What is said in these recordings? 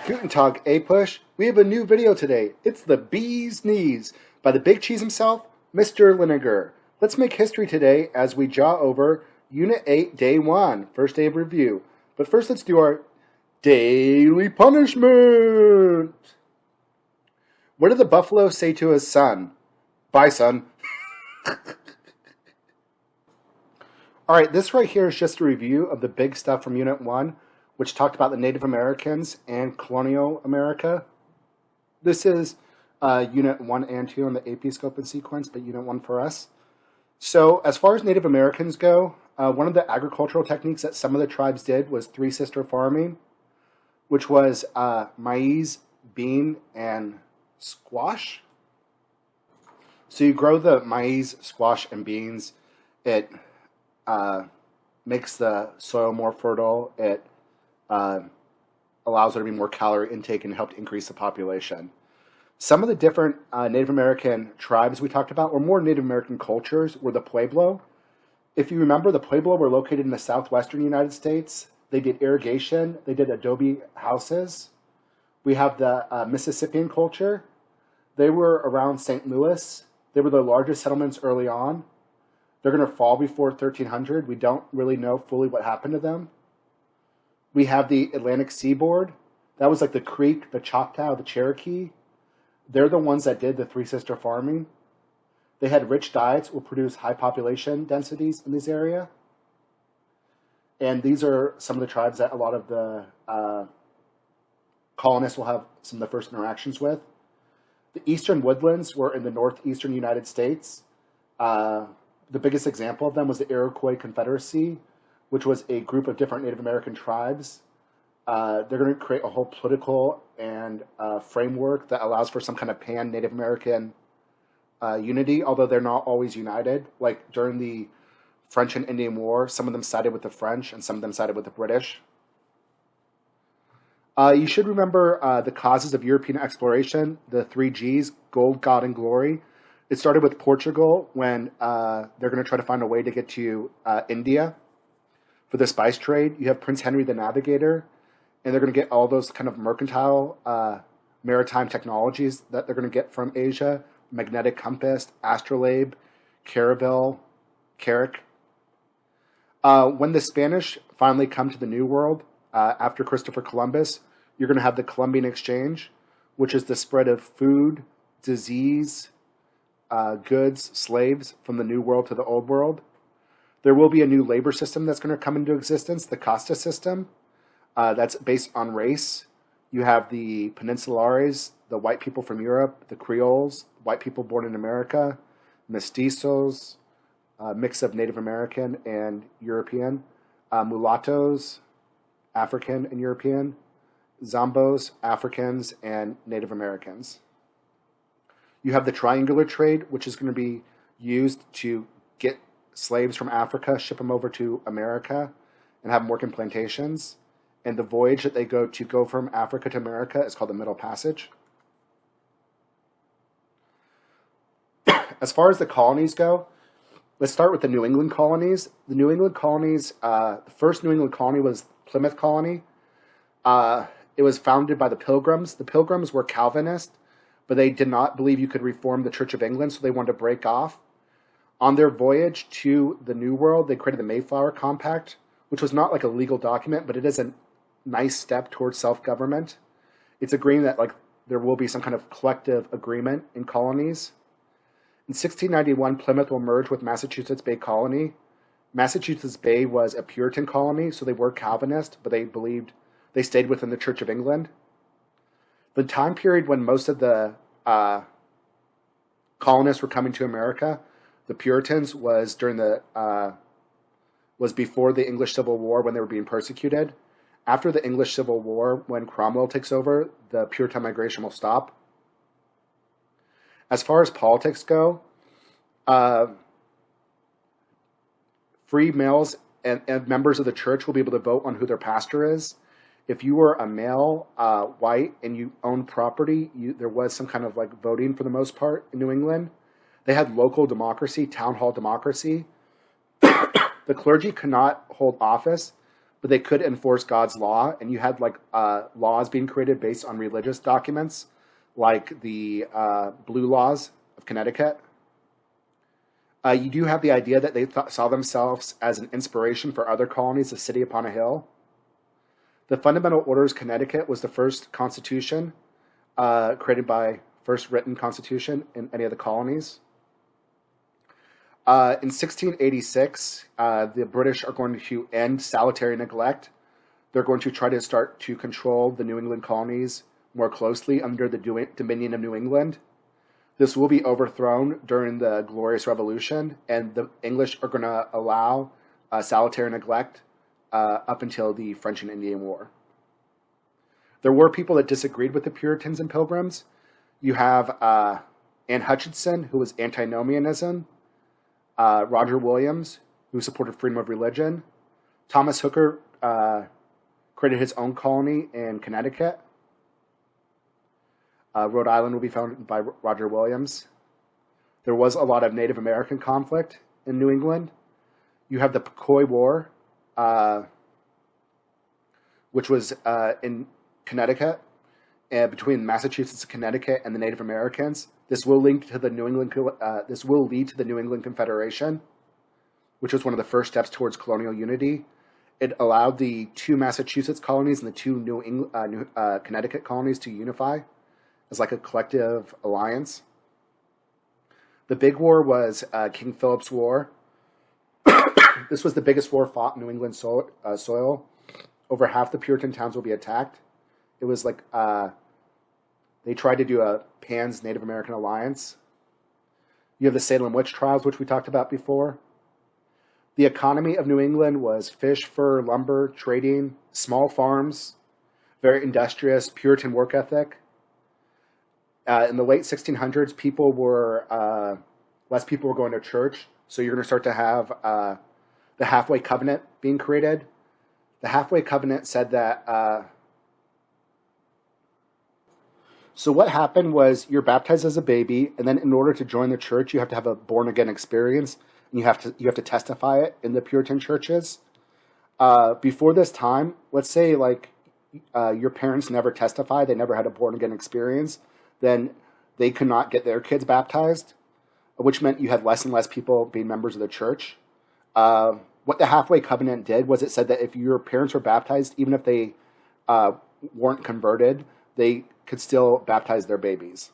Guten Tag, A-Push. We have a new video today. It's the Bee's Knees by the Big Cheese himself, Mr. Linegar. Let's make history today as we jaw over Unit 8, Day 1, first day of review. But first, let's do our daily punishment. What did the buffalo say to his son? Bye, son. Alright, this right here is just a review of the big stuff from Unit 1, which talked about the Native Americans and colonial America. This is Unit 1 and 2 on the AP scope and sequence, but Unit 1 for us. So as far as Native Americans go, one of the agricultural techniques that some of the tribes did was three-sister farming, which was maize, bean, and squash. So you grow the maize, squash, and beans. It makes the soil more fertile. It allows there to be more calorie intake and helped increase the population. Some of the different Native American tribes we talked about, or more Native American cultures, were the Pueblo. If you remember, the Pueblo were located in the southwestern United States. They did irrigation. They did adobe houses. We have the Mississippian culture. They were around St. Louis. They were the largest settlements early on. They're going to fall before 1300. We don't really know fully what happened to them. We have the Atlantic seaboard. That was like the Creek, the Choctaw, the Cherokee. They're the ones that did the three-sister farming. They had rich diets, will produce high population densities in this area. And these are some of the tribes that a lot of the colonists will have some of the first interactions with. The eastern woodlands were in the northeastern United States. The biggest example of them was the Iroquois Confederacy, which was a group of different Native American tribes. They're going to create a whole political and framework that allows for some kind of pan-Native American unity, although they're not always united. Like during the French and Indian War, some of them sided with the French and some of them sided with the British. You should remember the causes of European exploration, the three Gs, gold, God, and glory. It started with Portugal when they're going to try to find a way to get to India for the spice trade. You have Prince Henry the Navigator, and they're going to get all those kind of mercantile maritime technologies that they're going to get from Asia: magnetic compass, astrolabe, caravel, carrack. When the Spanish finally come to the New World after Christopher Columbus, you're going to have the Columbian Exchange, which is the spread of food, disease, goods, slaves from the New World to the Old World. There will be a new labor system that's going to come into existence, the Casta system. That's based on race. You have the Peninsulares, the white people from Europe, the Creoles, white people born in America, mestizos, mix of Native American and European, mulattoes, African and European, Zambos, Africans, and Native Americans. You have the triangular trade, which is going to be used to get slaves from Africa, ship them over to America, and have them work in plantations. And the voyage that they go from Africa to America is called the Middle Passage. As far as the colonies go, let's start with the New England colonies. The New England colonies, the first New England colony was Plymouth Colony. It was founded by the Pilgrims. The Pilgrims were Calvinist, but they did not believe you could reform the Church of England, so they wanted to break off. On their voyage to the New World, they created the Mayflower Compact, which was not like a legal document, but it is a nice step towards self-government. It's agreeing that like there will be some kind of collective agreement in colonies. In 1691, Plymouth will merge with Massachusetts Bay Colony. Massachusetts Bay was a Puritan colony, so they were Calvinist, but they stayed within the Church of England. The time period when most of the colonists were coming to America, the Puritans, was before the English Civil War when they were being persecuted. After the English Civil War, when Cromwell takes over, the Puritan migration will stop. As far as politics go, free males and members of the church will be able to vote on who their pastor is. If you were a male, white, and you owned property, there was some kind of like voting for the most part in New England. They had local democracy, town hall democracy. The clergy could not hold office, but they could enforce God's law. And you had like laws being created based on religious documents, like the Blue Laws of Connecticut. You do have the idea that they saw themselves as an inspiration for other colonies, a city upon a hill. The Fundamental Orders Connecticut was the first constitution created by first written constitution in any of the colonies. In 1686, the British are going to end salutary neglect. They're going to try to start to control the New England colonies more closely under the Dominion of New England. This will be overthrown during the Glorious Revolution, and the English are going to allow salutary neglect up until the French and Indian War. There were people that disagreed with the Puritans and Pilgrims. You have Anne Hutchinson, who was antinomianism, Roger Williams, who supported freedom of religion. Thomas Hooker created his own colony in Connecticut. Rhode Island will be founded by Roger Williams. There was a lot of Native American conflict in New England. You have the Pequot War, which was in Connecticut, between Massachusetts and Connecticut and the Native Americans. This will lead to the New England Confederation, which was one of the first steps towards colonial unity. It allowed the two Massachusetts colonies and the two Connecticut colonies to unify as like a collective alliance. The big war was King Philip's War. This was the biggest war fought in New England soil. Over half the Puritan towns will be attacked. It was like they tried to do a Pan's Native American alliance. You have the Salem witch trials, which we talked about before. The economy of New England was fish, fur, lumber, trading, small farms, very industrious, Puritan work ethic. In the late 1600s, less people were going to church, so you're going to start to have the Halfway Covenant being created. The Halfway Covenant said that. So what happened was you're baptized as a baby, and then in order to join the church, you have to have a born again experience, and you have to testify it in the Puritan churches. Before this time, let's say like your parents never testified, they never had a born again experience, then they could not get their kids baptized, which meant you had less and less people being members of the church. What the Halfway Covenant did was it said that if your parents were baptized, even if they weren't converted, they could still baptize their babies.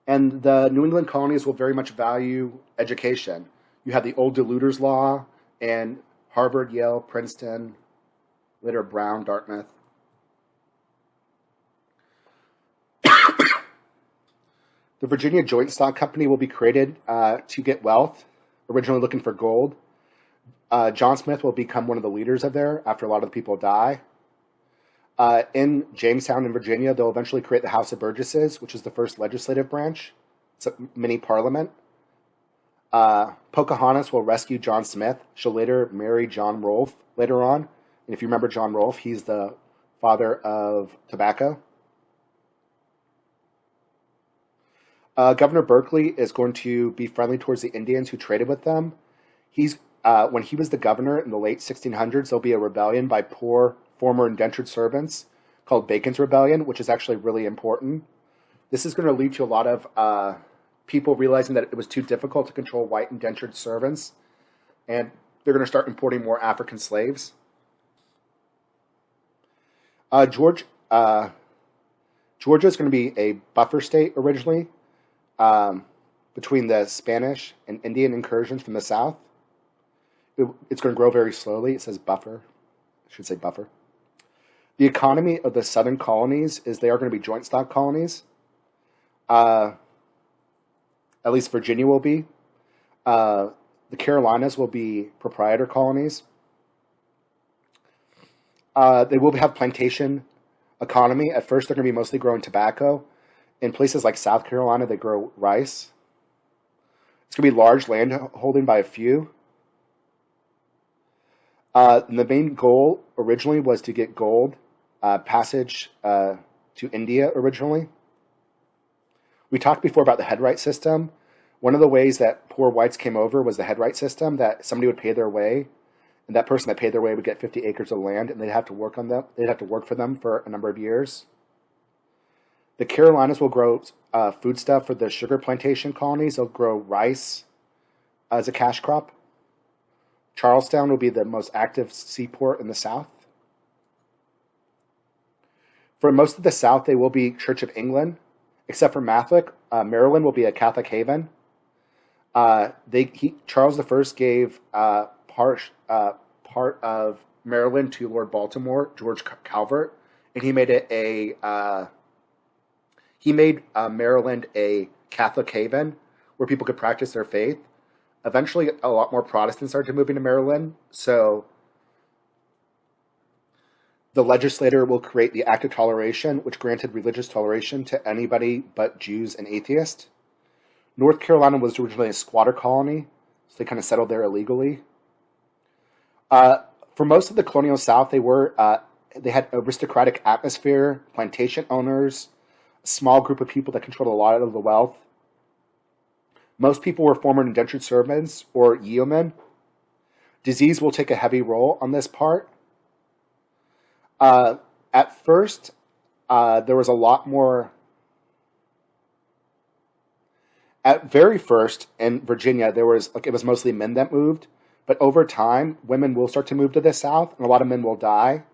And the New England colonies will very much value education. You have the Old Deluders Law and Harvard, Yale, Princeton, later Brown, Dartmouth. The Virginia Joint Stock Company will be created to get wealth, originally looking for gold. John Smith will become one of the leaders of there after a lot of the people die. In Jamestown in Virginia, they'll eventually create the House of Burgesses, which is the first legislative branch. It's a mini parliament. Pocahontas will rescue John Smith. She'll later marry John Rolfe later on. And if you remember John Rolfe, he's the father of tobacco. Governor Berkeley is going to be friendly towards the Indians who traded with them. When he was the governor in the late 1600s, there'll be a rebellion by poor former indentured servants called Bacon's Rebellion, which is actually really important. This is going to lead to a lot of people realizing that it was too difficult to control white indentured servants, and they're going to start importing more African slaves. Georgia is going to be a buffer state originally between the Spanish and Indian incursions from the south. It's going to grow very slowly. It says buffer. I should say buffer. The economy of the southern colonies is they are going to be joint stock colonies. At least Virginia will be. The Carolinas will be proprietor colonies. They will have plantation economy. At first, they're going to be mostly growing tobacco. In places like South Carolina, they grow rice. It's going to be large land holding by a few. And the main goal originally was to get gold passage to India originally. We talked before about the headright system. One of the ways that poor whites came over was the headright system, that somebody would pay their way, and that person that paid their way would get 50 acres of land, and they'd have to work on them. They'd have to work for them for a number of years. The Carolinas will grow foodstuff for the sugar plantation colonies. They'll grow rice as a cash crop. Charlestown will be the most active seaport in the South. For most of the South, they will be Church of England, except for Mathwick. Maryland will be a Catholic haven. Charles I gave part of Maryland to Lord Baltimore, George Calvert, and he made Maryland a Catholic haven where people could practice their faith. Eventually, a lot more Protestants started moving to Maryland, so the legislature will create the Act of Toleration, which granted religious toleration to anybody but Jews and atheists. North Carolina was originally a squatter colony, so they kind of settled there illegally. For most of the colonial South, they had aristocratic atmosphere, plantation owners, a small group of people that controlled a lot of the wealth. Most people were former indentured servants or yeomen. Disease will take a heavy role on this part. At first, there was a lot more. At very first in Virginia, it was mostly men that moved, but over time, women will start to move to the South, and a lot of men will die.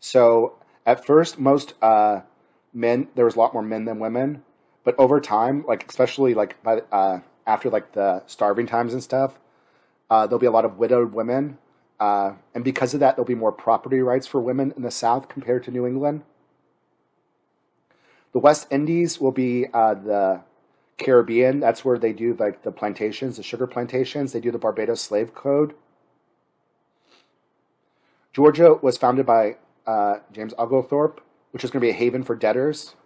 So at first, most men, there was a lot more men than women. But over time, especially after the starving times and stuff, there'll be a lot of widowed women, and because of that, there'll be more property rights for women in the South compared to New England. The West Indies will be the Caribbean. That's where they do the plantations, the sugar plantations. They do the Barbados Slave Code. Georgia was founded by James Oglethorpe, which is going to be a haven for debtors.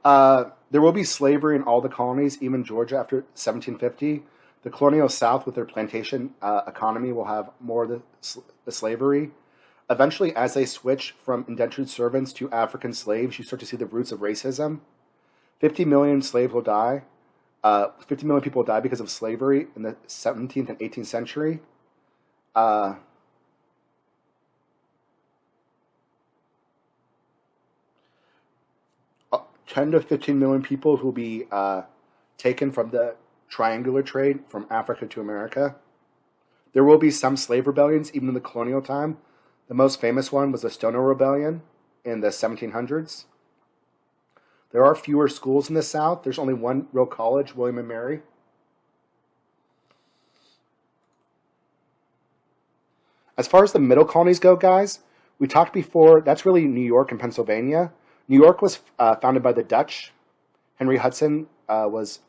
There will be slavery in all the colonies, even Georgia, after 1750. The Colonial South, with their plantation economy, will have more of the slavery. Eventually, as they switch from indentured servants to African slaves, you start to see the roots of racism. 50 million slaves will die. 50 million people will die because of slavery in the 17th and 18th century. 10 to 15 million people will be taken from the triangular trade from Africa to America. There will be some slave rebellions, even in the colonial time. The most famous one was the Stono Rebellion in the 1700s. There are fewer schools in the South. There's only one real college, William and Mary. As far as the middle colonies go, guys, we talked before, that's really New York and Pennsylvania. New York was founded by the Dutch. Henry Hudson was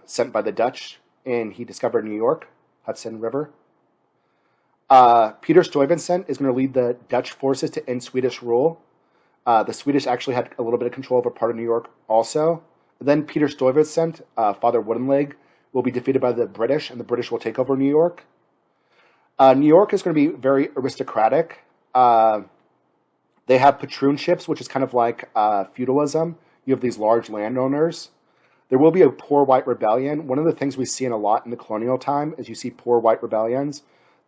sent by the Dutch, and he discovered New York, Hudson River. Peter Stuyvesant is going to lead the Dutch forces to end Swedish rule. The Swedish actually had a little bit of control over part of New York also. Then Peter Stuyvesant, Father Woodenleg, will be defeated by the British, and the British will take over New York. New York is going to be very aristocratic. They have patroonships, which is kind of like feudalism. You have these large landowners. There will be a poor white rebellion. One of the things we see in a lot in the colonial time is you see poor white rebellions.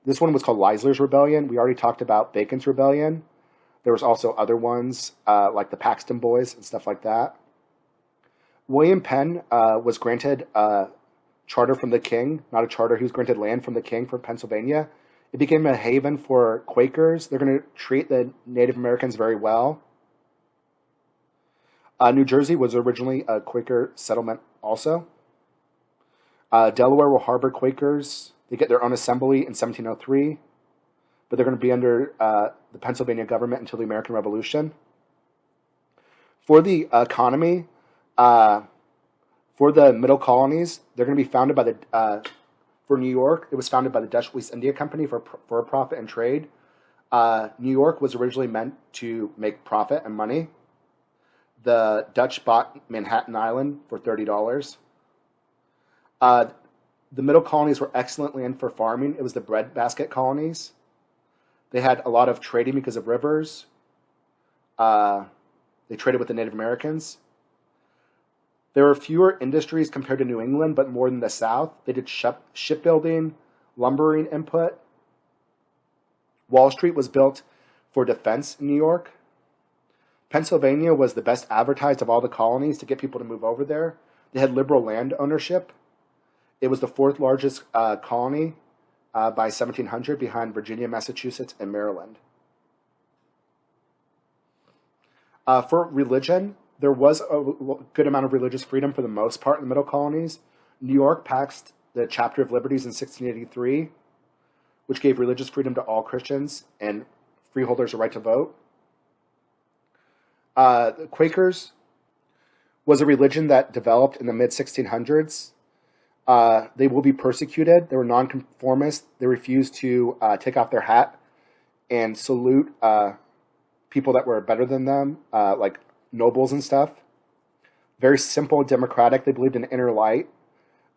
This one was called Leisler's Rebellion. We already talked about Bacon's Rebellion. There was also other ones like the Paxton Boys and stuff like that. William Penn was granted a charter from the king, not a charter. He was granted land from the king for Pennsylvania. It became a haven for Quakers. They're going to treat the Native Americans very well. New Jersey was originally a Quaker settlement also. Delaware will harbor Quakers. They get their own assembly in 1703, but they're going to be under the Pennsylvania government until the American Revolution. For the economy, for the middle colonies, they're going to be founded by the... For New York, it was founded by the Dutch East India Company for profit and trade. New York was originally meant to make profit and money. The Dutch bought Manhattan Island for $30. The middle colonies were excellent land for farming. It was the breadbasket colonies. They had a lot of trading because of rivers. They traded with the Native Americans. There were fewer industries compared to New England, but more than the South. They did shipbuilding, lumbering input. Wall Street was built for defense in New York. Pennsylvania was the best advertised of all the colonies to get people to move over there. They had liberal land ownership. It was the fourth largest colony by 1700, behind Virginia, Massachusetts, and Maryland. For religion, there was a good amount of religious freedom for the most part in the middle colonies. New York passed the Chapter of Liberties in 1683, which gave religious freedom to all Christians and freeholders a right to vote. The Quakers was a religion that developed in the mid-1600s. They will be persecuted. They were nonconformists. They refused to take off their hat and salute people that were better than them, like nobles and stuff. Very simple, democratic. They believed in inner light.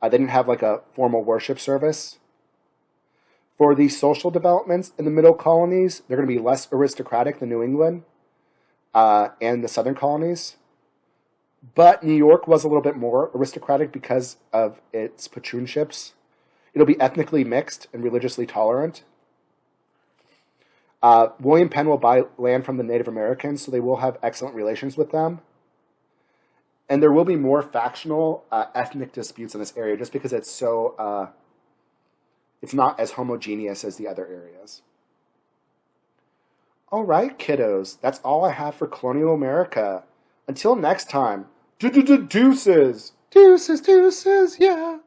They didn't have like a formal worship service. For the social developments in the middle colonies, they're going to be less aristocratic than New England and the southern colonies. But New York was a little bit more aristocratic because of its patroonships. It'll be ethnically mixed and religiously tolerant. William Penn will buy land from the Native Americans, so they will have excellent relations with them. And there will be more factional ethnic disputes in this area just because it's so, it's not as homogeneous as the other areas. All right, kiddos, that's all I have for colonial America. Until next time, deuces. Deuces, yeah.